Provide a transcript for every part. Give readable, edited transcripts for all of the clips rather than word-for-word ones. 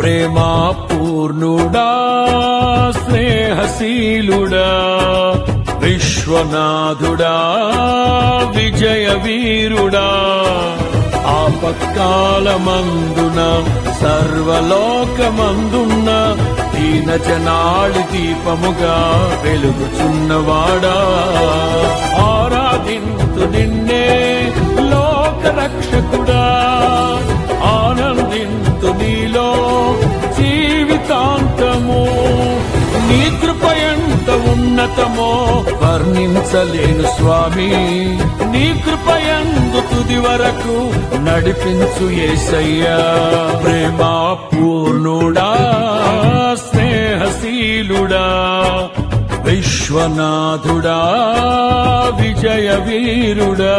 ప్రేమా పూర్ణుడా స్నేహశీలుడా విశ్వనాథుడా విజయ వీరుడా ఆపత్కాలమందున సర్వలోకమందున్న దీన జనాళి దీపముగా వెలుగుచున్నవాడా ఆరాధింతు నిన్నే లోకరక్షకుడా ఆనందింతు నీలో జీవితాంతము నీ కృప ఎంత ఉన్నతమో వర్ణించలేను స్వామి నీ కృప యందు తుది వరకు నడిపించు యేసయ్యా ప్రేమా పూర్ణుడా స్నేహశీలుడా విశ్వనాథుడా విజయ వీరుడా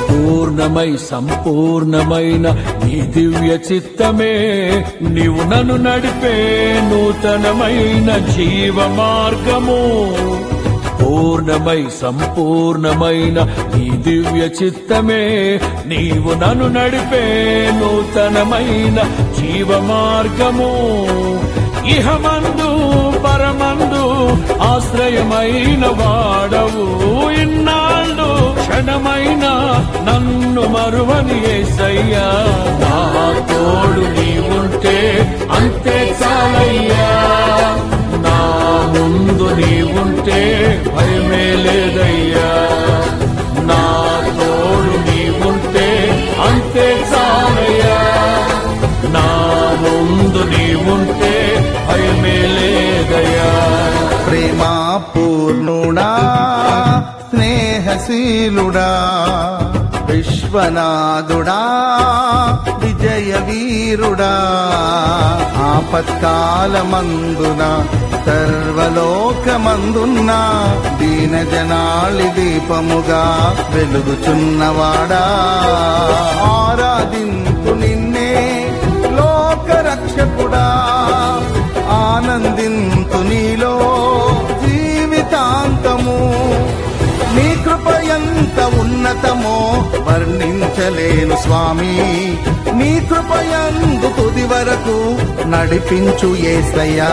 పూర్ణమై సంపూర్ణమైన నీ దివ్య చిత్తమే నీవు నన్ను నడిపే నూతనమైన జీవ మార్గము పూర్ణమై సంపూర్ణమైన నీ దివ్య చిత్తమే నీవు నన్ను నడిపే నూతనమైన జీవ మార్గము ఇహమందు పరమందు ఆశ్రయమైన వాడవు ఇన్నాళ్ళు క్షణమైన నన్ను మరువని యేసయ్యా నా తోడు నీవుంటే అంతే చాలయ్యా నా ముందు నీవుంటే భయమే లేదయ్యా నా తోడు నీవుంటే అంతే చాలయ్యా నా ముందు నీవుంటే భయమే లేదయ్యా ప్రేమా పూర్ణుడా స్నేహశీలుడా విశ్వనాథుడా విజయ వీరుడా ఆపత్కాలమందున సర్వలోకమందున్న దీన జనాళి దీపముగా వెలుగుచున్నవాడా ఆరాధింతు నిన్నే లోకరక్షకుడా ఆనందింతు నీలో జీవితాంతము నీ కృప ఎంత ఉన్నతమో వర్ణించలేను స్వామి నీ కృప యందు తుది వరకు నడిపించు యేసయ్యా